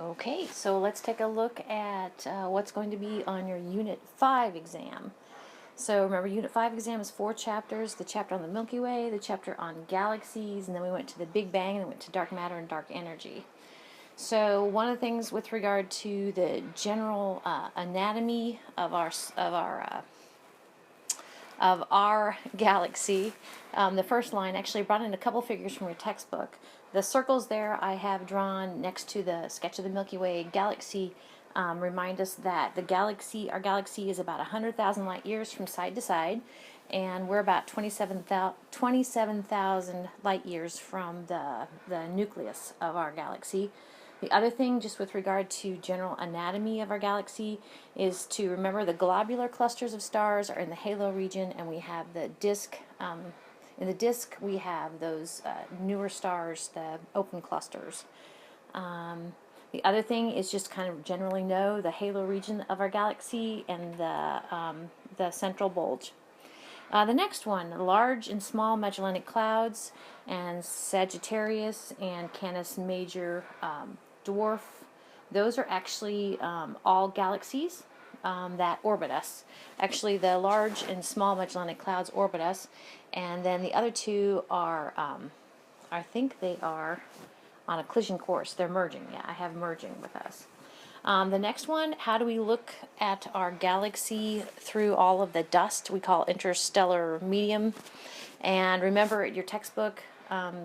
Okay, so let's take a look at what's going to be on your Unit 5 exam. So remember, Unit 5 exam is 4 chapters: the chapter on the Milky Way, the chapter on galaxies, and then we went to the Big Bang, and then went to dark matter and dark energy. So one of the things with regard to the general anatomy of our galaxy, the first line actually brought in a couple figures from your textbook. The circles there I have drawn next to the sketch of the Milky Way galaxy remind us that our galaxy is about 100,000 light years from side to side, and we're about 27,000 light years from the nucleus of our galaxy. The other thing, just with regard to general anatomy of our galaxy, is to remember the globular clusters of stars are in the halo region, and we have the disk. In the disk, we have those newer stars, the open clusters. The other thing is just kind of generally know the halo region of our galaxy and the central bulge. The next one, large and small Magellanic Clouds, and Sagittarius and Canis Major Dwarf. Those are actually all galaxies that orbit us. Actually, the large and small Magellanic Clouds orbit us, and then the other two are, I think they are on a collision course. They're merging. Yeah, I have merging with us. The next one, how do we look at our galaxy through all of the dust we call interstellar medium? And remember, your textbook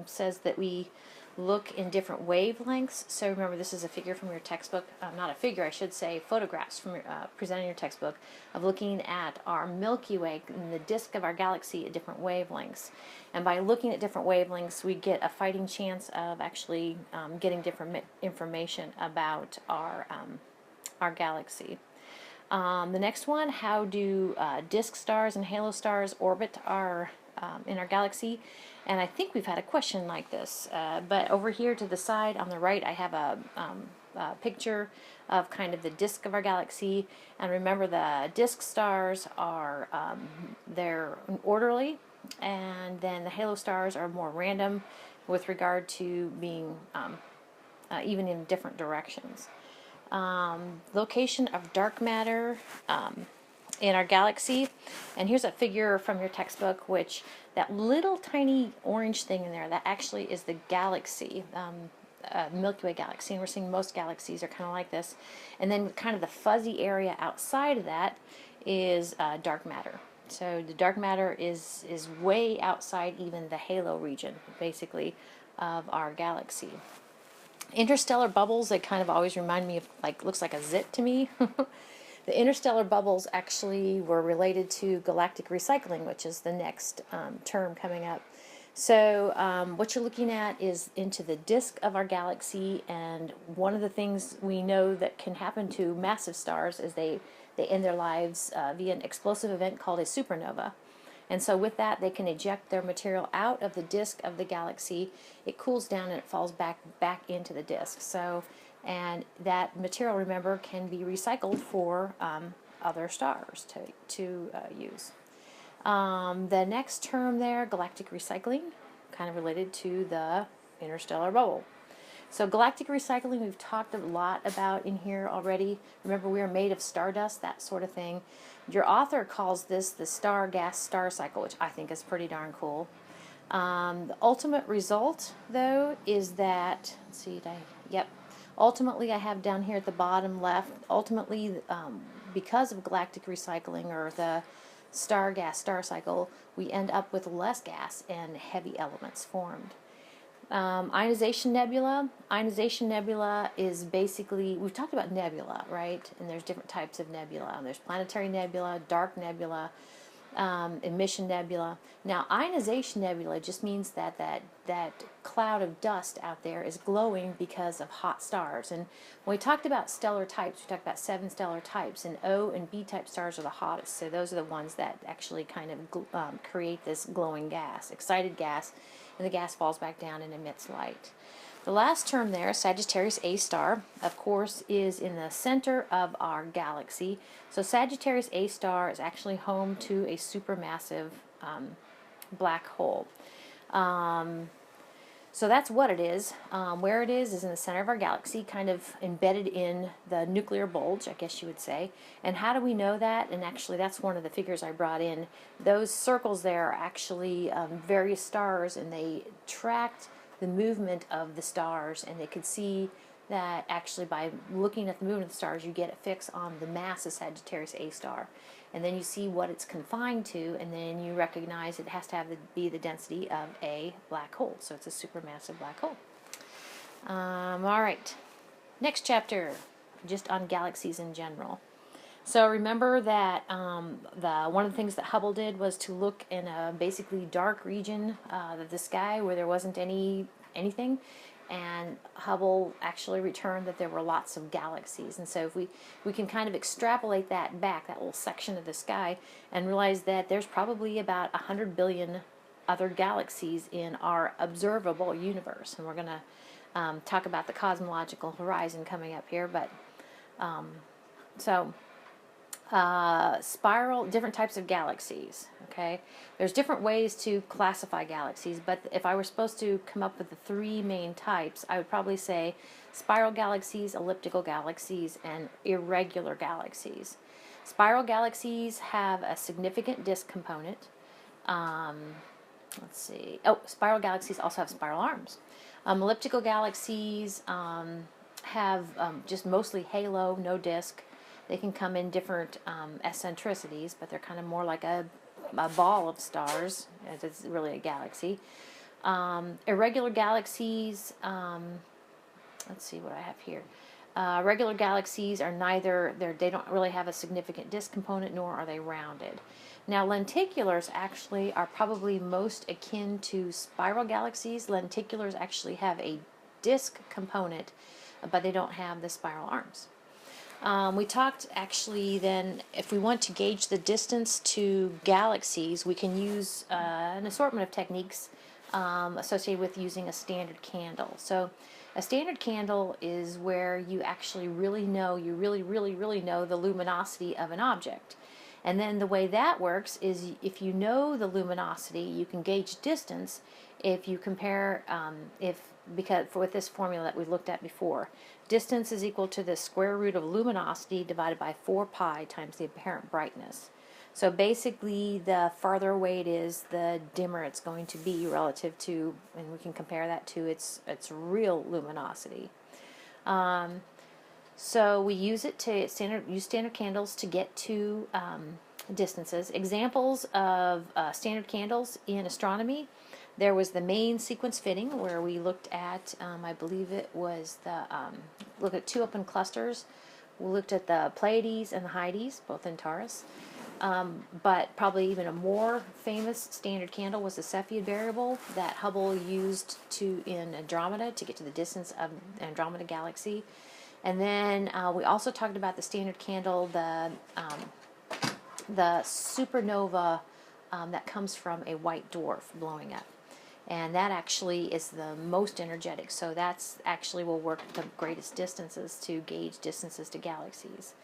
says that we look in different wavelengths. So remember, this is a figure from your textbook, not a figure, I should say, photographs from your, presented in your textbook of looking at our Milky Way and the disk of our galaxy at different wavelengths. And by looking at different wavelengths, we get a fighting chance of actually getting different information about our galaxy. The next one, how do disk stars and halo stars orbit in our galaxy? And I think we've had a question like this, but over here to the side on the right, I have a picture of kind of the disk of our galaxy. And remember, the disk stars are they're orderly, and then the halo stars are more random with regard to being even in different directions. Location of dark matter in our galaxy, and here's a figure from your textbook, which that little tiny orange thing in there, that actually is the galaxy, Milky Way galaxy, and we're seeing most galaxies are kind of like this. And then kind of the fuzzy area outside of that is dark matter. So the dark matter is way outside even the halo region, basically, of our galaxy. Interstellar bubbles, they kind of always remind me of, like, looks like a zit to me. The interstellar bubbles actually were related to galactic recycling, which is the next term coming up. So what you're looking at is into the disk of our galaxy, and one of the things we know that can happen to massive stars is they end their lives via an explosive event called a supernova. And so with that, they can eject their material out of the disk of the galaxy. It cools down and it falls back into the disk. So, and that material, remember, can be recycled for other stars to use. The next term there, galactic recycling, kind of related to the interstellar bubble. So galactic recycling, we've talked a lot about in here already. Remember, we are made of stardust, that sort of thing. Your author calls this the star-gas-star cycle, which I think is pretty darn cool. The ultimate result, though, is that, let's see, ultimately I have down here at the bottom left, ultimately, because of galactic recycling, or the star-gas-star cycle, we end up with less gas and heavy elements formed. Ionization nebula. Ionization nebula is basically, we've talked about nebula, right? And there's different types of nebula. There's planetary nebula, dark nebula, emission nebula. Now, ionization nebula just means that cloud of dust out there is glowing because of hot stars. And when we talked about stellar types, we talked about 7 stellar types, and O and B type stars are the hottest. So those are the ones that actually kind of create this glowing gas, excited gas, and the gas falls back down and emits light. The last term there, Sagittarius A star, of course, is in the center of our galaxy. So Sagittarius A star is actually home to a supermassive black hole. So that's what it is. Where it is in the center of our galaxy, kind of embedded in the nuclear bulge, I guess you would say. And how do we know that? And actually, that's one of the figures I brought in. Those circles there are actually various stars, and they tracked the movement of the stars, and they could see that actually by looking at the movement of the stars, you get a fix on the mass of Sagittarius A star. And then you see what it's confined to, and then you recognize it has to be the density of a black hole. So it's a supermassive black hole. All right. Next chapter, just on galaxies in general. So remember that one of the things that Hubble did was to look in a basically dark region of the sky where there wasn't anything, and Hubble actually returned that there were lots of galaxies. And so if we can kind of extrapolate that back, that little section of the sky, and realize that there's probably about 100 billion other galaxies in our observable universe. And we're going to talk about the cosmological horizon coming up here. But different types of galaxies. Okay, there's different ways to classify galaxies, but if I were supposed to come up with the three main types, I would probably say spiral galaxies, elliptical galaxies, and irregular galaxies. Spiral galaxies have a significant disk component. Let's see. Oh, spiral galaxies also have spiral arms. Elliptical galaxies have just mostly halo, no disk. They can come in different eccentricities, but they're kind of more like a ball of stars. It's really a galaxy. Irregular galaxies, let's see what I have here. Regular galaxies are they don't really have a significant disk component, nor are they rounded. Now, lenticulars actually are probably most akin to spiral galaxies. Lenticulars actually have a disk component, but they don't have the spiral arms. We talked actually then, if we want to gauge the distance to galaxies, we can use an assortment of techniques associated with using a standard candle. So a standard candle is where you actually really know the luminosity of an object. And then the way that works is if you know the luminosity, you can gauge distance if you compare, with this formula that we looked at before. Distance is equal to the square root of luminosity divided by 4 pi times the apparent brightness. So basically, the farther away it is, the dimmer it's going to be relative to, and we can compare that to its real luminosity. So we use it to use standard candles to get to distances. Examples of standard candles in astronomy. There was the main sequence fitting where we looked at, I believe it was look at two open clusters. We looked at the Pleiades and the Hyades, both in Taurus. But probably even a more famous standard candle was the Cepheid variable that Hubble used in Andromeda to get to the distance of the Andromeda galaxy. And then we also talked about the standard candle, the supernova that comes from a white dwarf blowing up. And that actually is the most energetic. So that's actually will work the greatest distances to gauge distances to galaxies.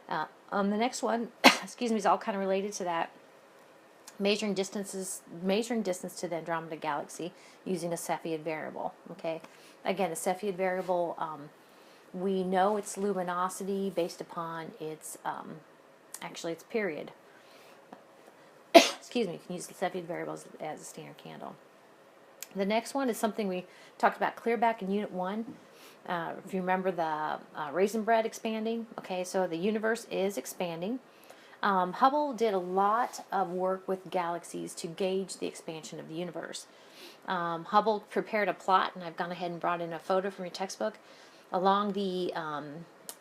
The next one, excuse me, is all kind of related to that. Measuring distance to the Andromeda galaxy using a Cepheid variable. Okay, again, a Cepheid variable, we know its luminosity based upon its its period. Excuse me, you can use the Cepheid variables as a standard candle. The next one is something we talked about clear back in Unit 1. If you remember the raisin bread expanding, okay, so the universe is expanding. Hubble did a lot of work with galaxies to gauge the expansion of the universe. Hubble prepared a plot, and I've gone ahead and brought in a photo from your textbook. Along the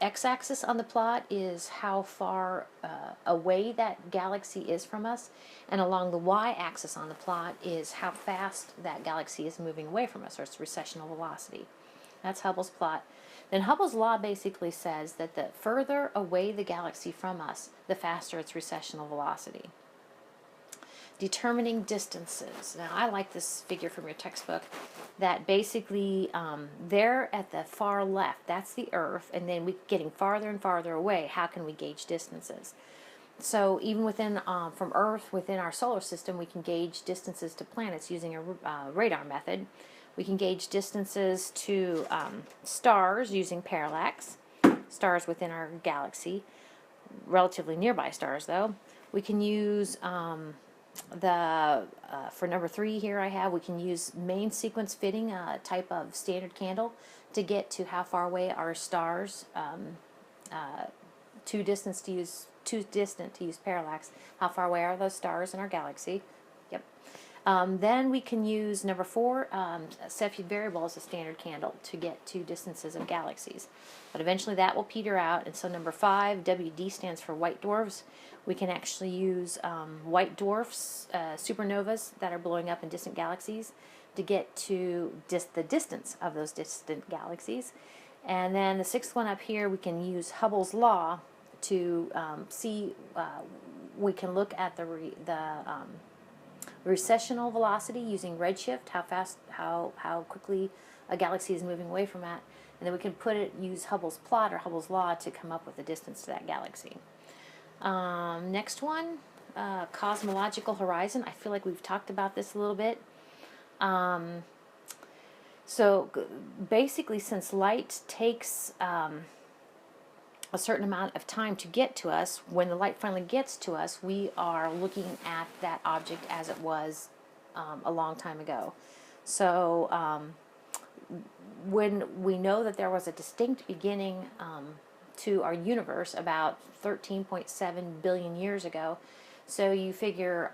x-axis on the plot is how far away that galaxy is from us, and along the y-axis on the plot is how fast that galaxy is moving away from us, or its recessional velocity. That's Hubble's plot. Then Hubble's law basically says that the further away the galaxy from us, the faster its recessional velocity. Determining distances. Now, I like this figure from your textbook, that basically there at the far left, that's the Earth, and then we're getting farther and farther away. How can we gauge distances? So even from Earth, within our solar system, we can gauge distances to planets using a radar method. We can gauge distances to stars using parallax, stars within our galaxy, relatively nearby stars though. We can use for number 3 here we can use main sequence fitting, a type of standard candle, to get to how far away our stars, too distant to use parallax, how far away are those stars in our galaxy. Yep. Then we can use number 4, Cepheid variable as a standard candle to get to distances of galaxies. But eventually that will peter out, and so number 5, WD, stands for white dwarfs. We can actually use white dwarfs, supernovas that are blowing up in distant galaxies, to get to the distance of those distant galaxies. And then the 6th one up here, we can use Hubble's law to see. We can look at the recessional velocity using redshift, how quickly a galaxy is moving away from that, and then we can use Hubble's plot or Hubble's law to come up with the distance to that galaxy. Next one, cosmological horizon. I feel like we've talked about this a little bit. So basically, since light takes a certain amount of time to get to us, when the light finally gets to us, we are looking at that object as it was a long time ago. So when we know that there was a distinct beginning to our universe about 13.7 billion years ago, so you figure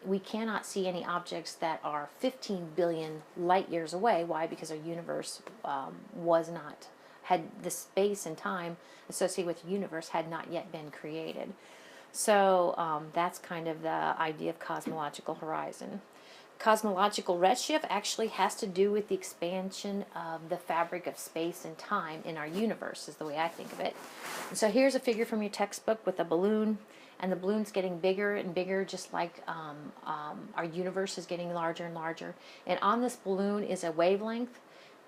we cannot see any objects that are 15 billion light years away. Why? Because our universe had the space and time associated with the universe had not yet been created. So that's kind of the idea of cosmological horizon. Cosmological redshift actually has to do with the expansion of the fabric of space and time in our universe, is the way I think of it. And so here's a figure from your textbook with a balloon, and the balloon's getting bigger and bigger, just like our universe is getting larger and larger. And on this balloon is a wavelength,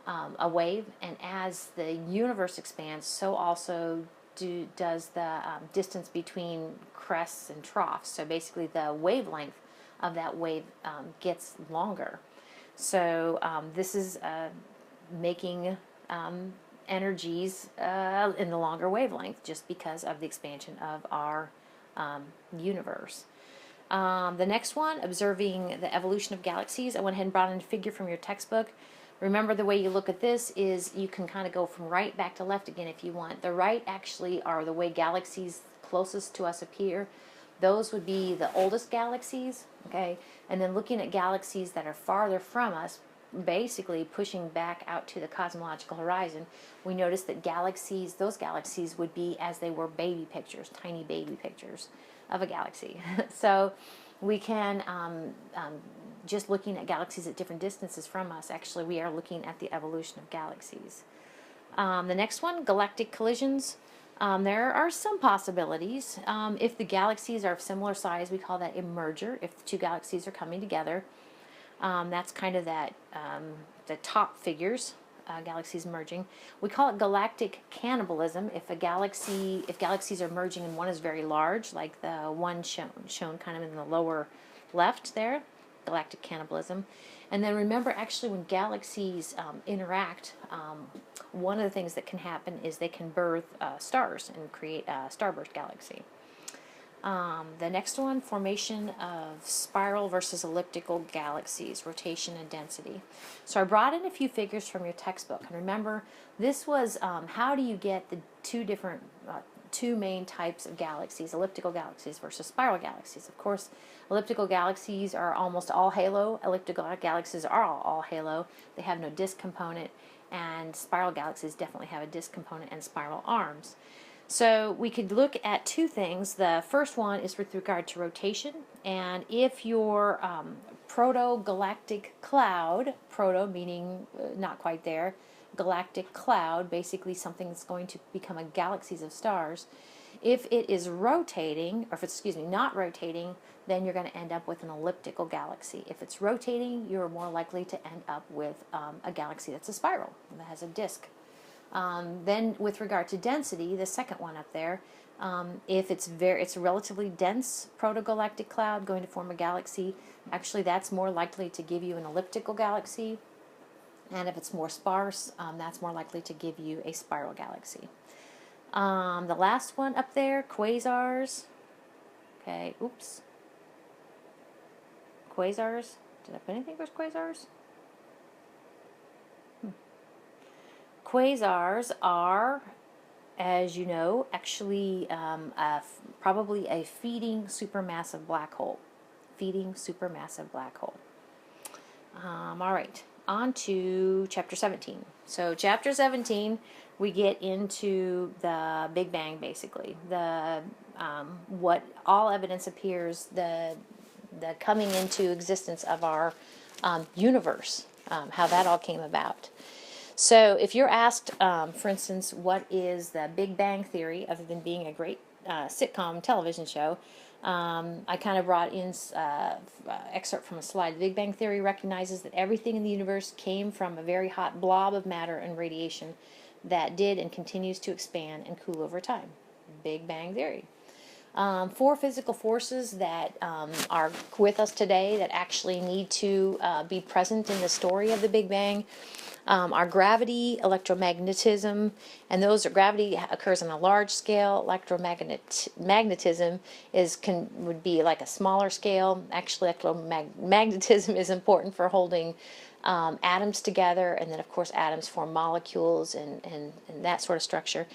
a wave, and as the universe expands, so also does the distance between crests and troughs. So basically the wavelength of that wave gets longer. So this is making energies in the longer wavelength, just because of the expansion of our universe. The next one, observing the evolution of galaxies. I went ahead and brought in a figure from your textbook. Remember, the way you look at this is you can kind of go from right back to left again if you want. The right actually are the way galaxies closest to us appear. Those would be the oldest galaxies, okay? And then looking at galaxies that are farther from us, basically pushing back out to the cosmological horizon, we notice that those galaxies would be as they were baby pictures, tiny baby pictures of a galaxy. So we can, just looking at galaxies at different distances from us, actually we are looking at the evolution of galaxies. The next one, galactic collisions. There are some possibilities. If the galaxies are of similar size, we call that a merger. If the two galaxies are coming together, that's kind of the top figures, galaxies merging. We call it galactic cannibalism. If galaxies are merging and one is very large, like the one shown kind of in the lower left there, galactic cannibalism. And then remember, actually, when galaxies interact, one of the things that can happen is they can birth stars and create a starburst galaxy. The next one, formation of spiral versus elliptical galaxies, rotation and density. So I brought in a few figures from your textbook. And remember, this was how do you get the two main types of galaxies, elliptical galaxies versus spiral galaxies. Of course, elliptical galaxies are almost all halo. Elliptical galaxies are all halo. They have no disk component, and spiral galaxies definitely have a disk component and spiral arms. So we could look at two things. The first one is with regard to rotation, and if your proto-galactic cloud, proto meaning not quite there, galactic cloud, basically something that's going to become a galaxies of stars, if it is rotating, or if it's, not rotating, then you're going to end up with an elliptical galaxy. If it's rotating, you're more likely to end up with a galaxy that's a spiral, that has a disk. Then with regard to density, the second one up there, if it's a relatively dense protogalactic cloud going to form a galaxy, actually that's more likely to give you an elliptical galaxy. And if it's more sparse, that's more likely to give you a spiral galaxy. The last one up there, quasars. Okay, oops. Quasars. Did I put anything for quasars? Quasars are, as you know, actually probably a feeding supermassive black hole. Feeding supermassive black hole. All right, on to chapter 17. So chapter 17, we get into the Big Bang, basically. The what all evidence appears, the coming into existence of our universe, how that all came about. So if you're asked, for instance, what is the Big Bang Theory, other than being a great sitcom television show, I kind of brought in excerpt from a slide. The Big Bang Theory recognizes that everything in the universe came from a very hot blob of matter and radiation that did and continues to expand and cool over time. Big Bang Theory. 4 physical forces that are with us today that actually need to be present in the story of the Big Bang are gravity, electromagnetism, and gravity occurs on a large scale. Electromagnetism would be like a smaller scale. Actually, electromagnetism is important for holding atoms together, and then of course atoms form molecules and that sort of structure.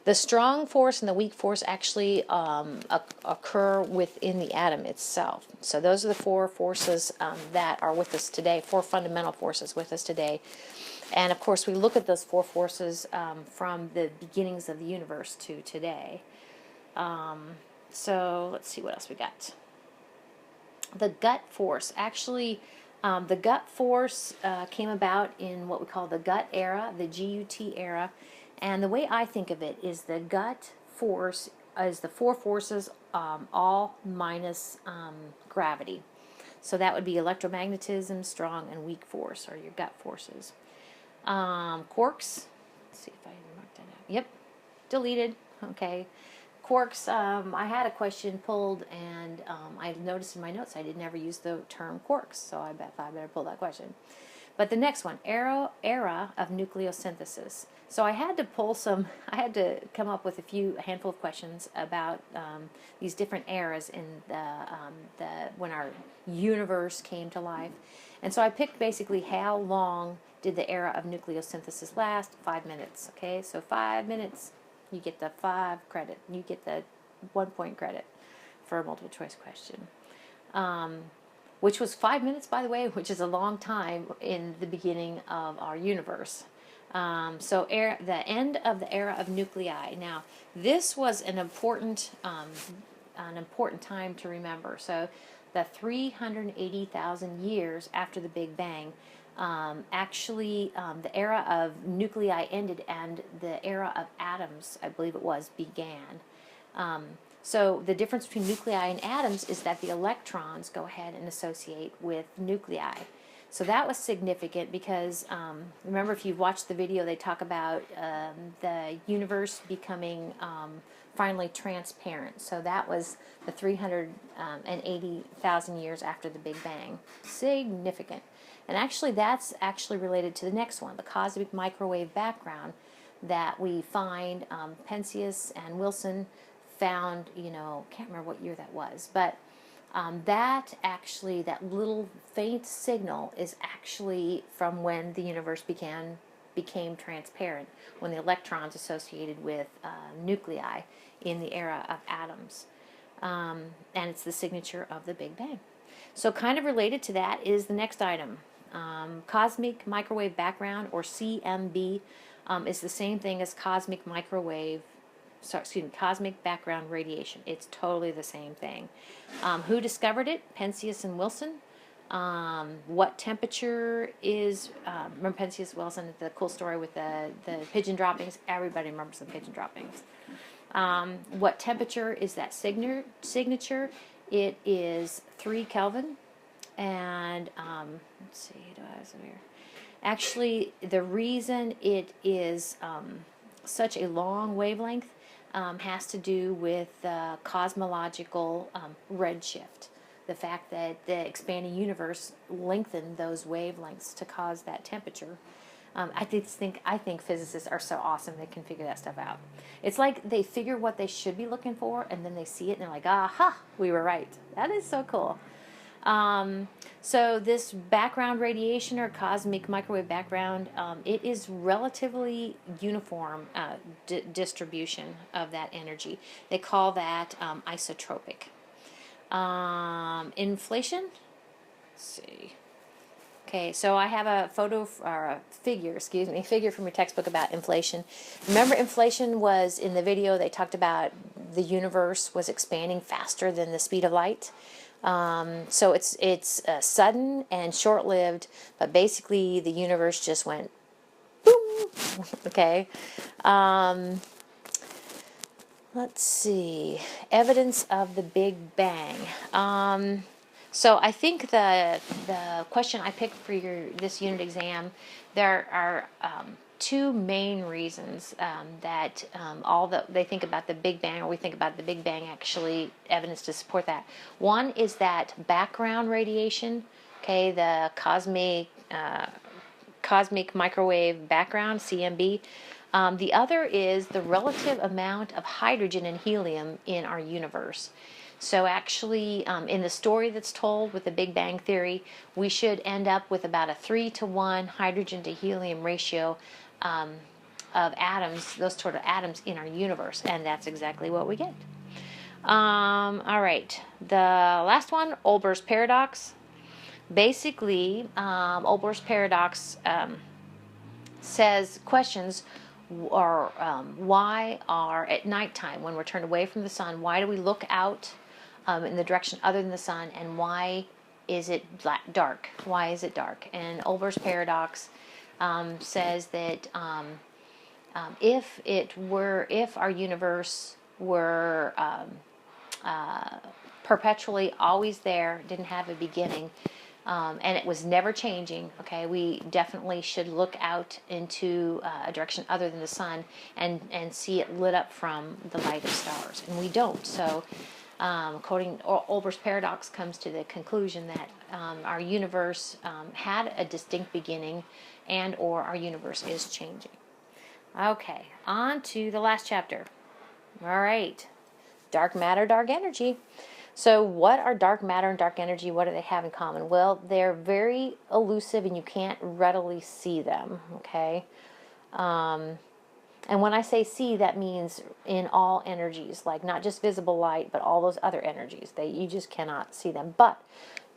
The strong force and the weak force actually occur within the atom itself. So those are the 4 forces that are with us today, 4 fundamental forces with us today. And of course we look at those 4 forces from the beginnings of the universe to today. So let's see what else we got. The gut force. Actually, the gut force came about in what we call the gut era, the GUT era. And the way I think of it is the gut force is the 4 forces, all minus gravity. So that would be electromagnetism, strong, and weak force, or your gut forces. Quarks. Let's see if I marked that out. Yep, deleted. Okay. Quarks, I had a question pulled, and I noticed in my notes I did never use the term quarks, so I thought I better pull that question. But the next one, era of nucleosynthesis. So I had to come up with a handful of questions about these different eras in when our universe came to life. And so I picked basically how long did the era of nucleosynthesis last? 5 minutes, okay? So 5 minutes, you get the 5 credit. You get the 1 point credit for a multiple choice question. Which was 5 minutes, by the way, which is a long time in the beginning of our universe. So the end of the era of nuclei. Now, this was an important time to remember. So the 380,000 years after the Big Bang, the era of nuclei ended and the era of atoms, I believe it was, began. So the difference between nuclei and atoms is that the electrons go ahead and associate with nuclei. So that was significant because, remember, if you've watched the video, they talk about the universe becoming finally transparent. So that was the 380,000 years after the Big Bang. Significant. And actually, that's actually related to the next one, the cosmic microwave background that we find. Penzias and Wilson found, can't remember what year that was, but that little faint signal is actually from when the universe became transparent, when the electrons associated with nuclei in the era of atoms. And it's the signature of the Big Bang. So kind of related to that is the next item. Cosmic microwave background, or CMB, is the same thing as cosmic background radiation. It's totally the same thing. Who discovered it? Penzias and Wilson. What temperature is, remember Penzias Wilson, the cool story with the pigeon droppings? Everybody remembers the pigeon droppings. What temperature is that signature? It is 3 Kelvin. And let's see, do I have some here? Actually, the reason it is such a long wavelength has to do with cosmological redshift. The fact that the expanding universe lengthened those wavelengths to cause that temperature. I think physicists are so awesome they can figure that stuff out. It's like they figure what they should be looking for, and then they see it and they're like, aha, we were right. That is so cool. So this background radiation or cosmic microwave background, it is relatively uniform distribution of that energy. They call that isotropic. Inflation. Let's see. Okay, so I have a figure from your textbook about inflation. Remember, inflation was in the video. They talked about the universe was expanding faster than the speed of light. So it's sudden and short-lived, but basically the universe just went boom. Okay. Let's see. Evidence of the Big Bang. So I think the question I picked for this unit exam, there are two main reasons that they think about the Big Bang, or we think about the Big Bang, actually evidence to support that. One is that background radiation, okay, the cosmic microwave background, CMB. The other is the relative amount of hydrogen and helium in our universe. So actually, in the story that's told with the Big Bang Theory, we should end up with about a 3-to-1 hydrogen to helium ratio of atoms, those sort of atoms in our universe, and that's exactly what we get. All right, the last one, Olber's paradox. Basically, Olber's paradox questions why are at nighttime, when we're turned away from the sun, why do we look out in the direction other than the sun, and why is it dark? Why is it dark? And Olber's paradox says that if our universe were perpetually always there, didn't have a beginning, and it was never changing, okay, we definitely should look out into a direction other than the sun and see it lit up from the light of stars. And we don't. So quoting Olber's paradox comes to the conclusion that our universe had a distinct beginning, and or our universe is changing. Okay, on to the last chapter. All right, dark matter, dark energy. So what are dark matter and dark energy? What do they have in common? Well, they're very elusive and you can't readily see them, okay? And when I say see, that means in all energies, like not just visible light, but all those other energies. You just cannot see them. But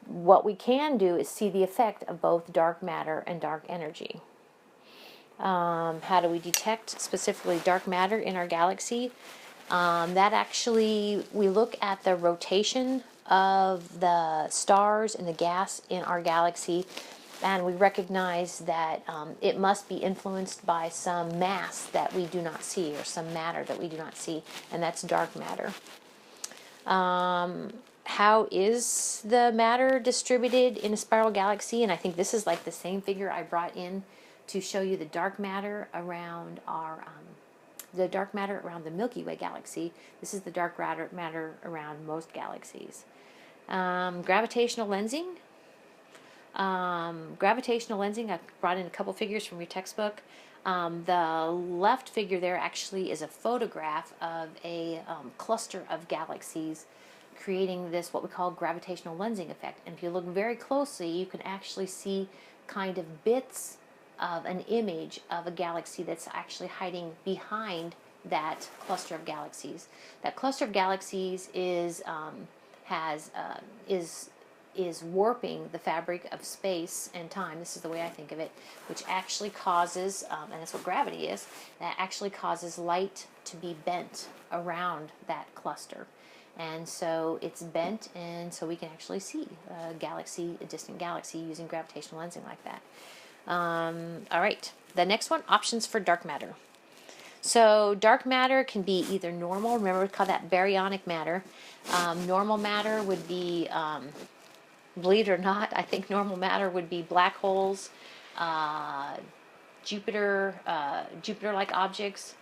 what we can do is see the effect of both dark matter and dark energy. How do we detect specifically dark matter in our galaxy? That actually, we look at the rotation of the stars and the gas in our galaxy, and we recognize that it must be influenced by some mass that we do not see, or some matter that we do not see, and that's dark matter. How is the matter distributed in a spiral galaxy? And I think this is like the same figure I brought in to show you the dark matter around the Milky Way galaxy. This is the dark matter around most galaxies. Gravitational lensing. Gravitational lensing, I brought in a couple figures from your textbook. The left figure there actually is a photograph of a cluster of galaxies creating this, what we call gravitational lensing effect. And if you look very closely, you can actually see kind of bits of an image of a galaxy that's actually hiding behind that cluster of galaxies. That cluster of galaxies is warping the fabric of space and time. This is the way I think of it, which actually causes, and that's what gravity is, that actually causes light to be bent around that cluster. And so it's bent, and so we can actually see a distant galaxy using gravitational lensing like that. All right, the next one, options for dark matter. So dark matter can be either normal, remember we call that baryonic matter. Normal matter would be, believe it or not, I think normal matter would be black holes, Jupiter-like objects,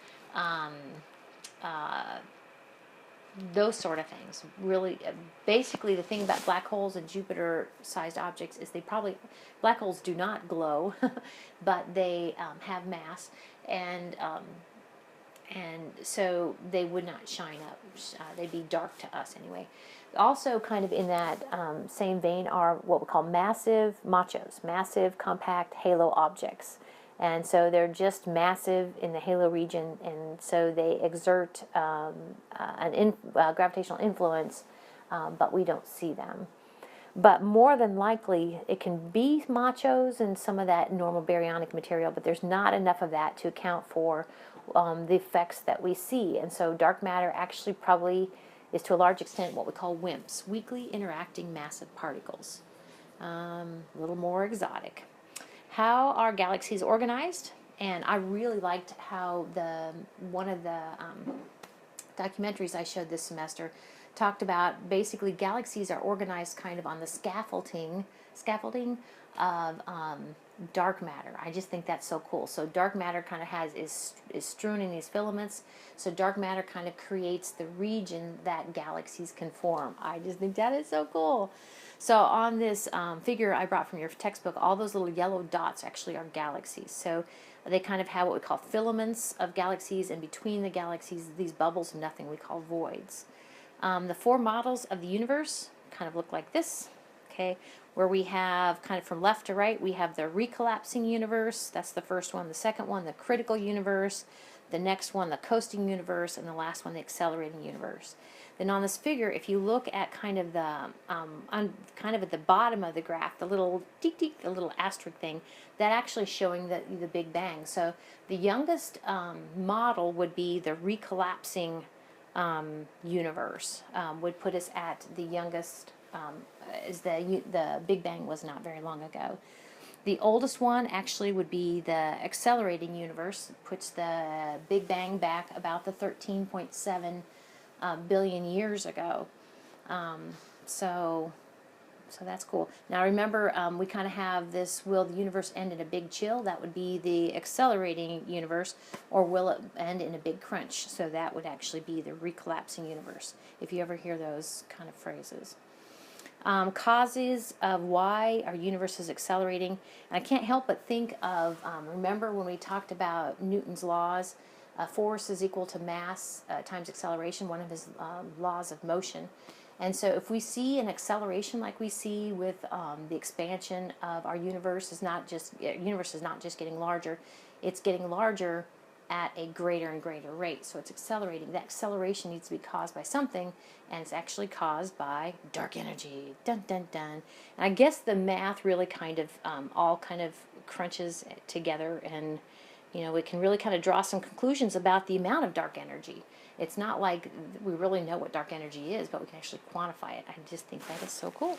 those sort of things. Really, basically, the thing about black holes and Jupiter-sized objects is black holes do not glow, but they have mass, and so they would not shine up. They'd be dark to us anyway. Also, kind of in that same vein are what we call massive machos, massive compact halo objects. And so they're just massive in the halo region, and so they exert gravitational influence, but we don't see them. But more than likely, it can be machos and some of that normal baryonic material, but there's not enough of that to account for the effects that we see. And so dark matter actually probably is to a large extent what we call WIMPs, weakly interacting massive particles. A little more exotic. How are galaxies organized? And I really liked how one of the documentaries I showed this semester talked about basically galaxies are organized kind of on the scaffolding of dark matter. I just think that's so cool. So dark matter kind of is strewn in these filaments. So dark matter kind of creates the region that galaxies can form. I just think that is so cool. So on this figure I brought from your textbook, all those little yellow dots actually are galaxies. So they kind of have what we call filaments of galaxies, and between the galaxies, these bubbles, nothing we call voids. The four models of the universe kind of look like this, okay, where we have kind of from left to right, we have the recollapsing universe. That's the first one. The second one, the critical universe. The next one, the coasting universe. And the last one, the accelerating universe. Then on this figure, if you look at kind of kind of at the bottom of the graph, the little the little asterisk thing, that actually showing the Big Bang. So the youngest model would be the recollapsing universe, would put us at the youngest, as the Big Bang was not very long ago. The oldest one actually would be the accelerating universe, puts the Big Bang back about the 13.7 billion years ago. So that's cool. Now remember, we kind of have this, will the universe end in a big chill? That would be the accelerating universe. Or will it end in a big crunch? So that would actually be the recollapsing universe, if you ever hear those kind of phrases. Causes of why our universe is accelerating. And I can't help but think of, remember when we talked about Newton's laws? Force is equal to mass times acceleration, one of his laws of motion. And so if we see an acceleration like we see with the expansion of our universe, universe is not just getting larger, it's getting larger at a greater and greater rate. So it's accelerating. That acceleration needs to be caused by something, and it's actually caused by dark energy. Dun, dun, dun. And I guess the math really kind of all kind of crunches together, and we can really kind of draw some conclusions about the amount of dark energy. It's not like we really know what dark energy is, but we can actually quantify it. I just think that is so cool.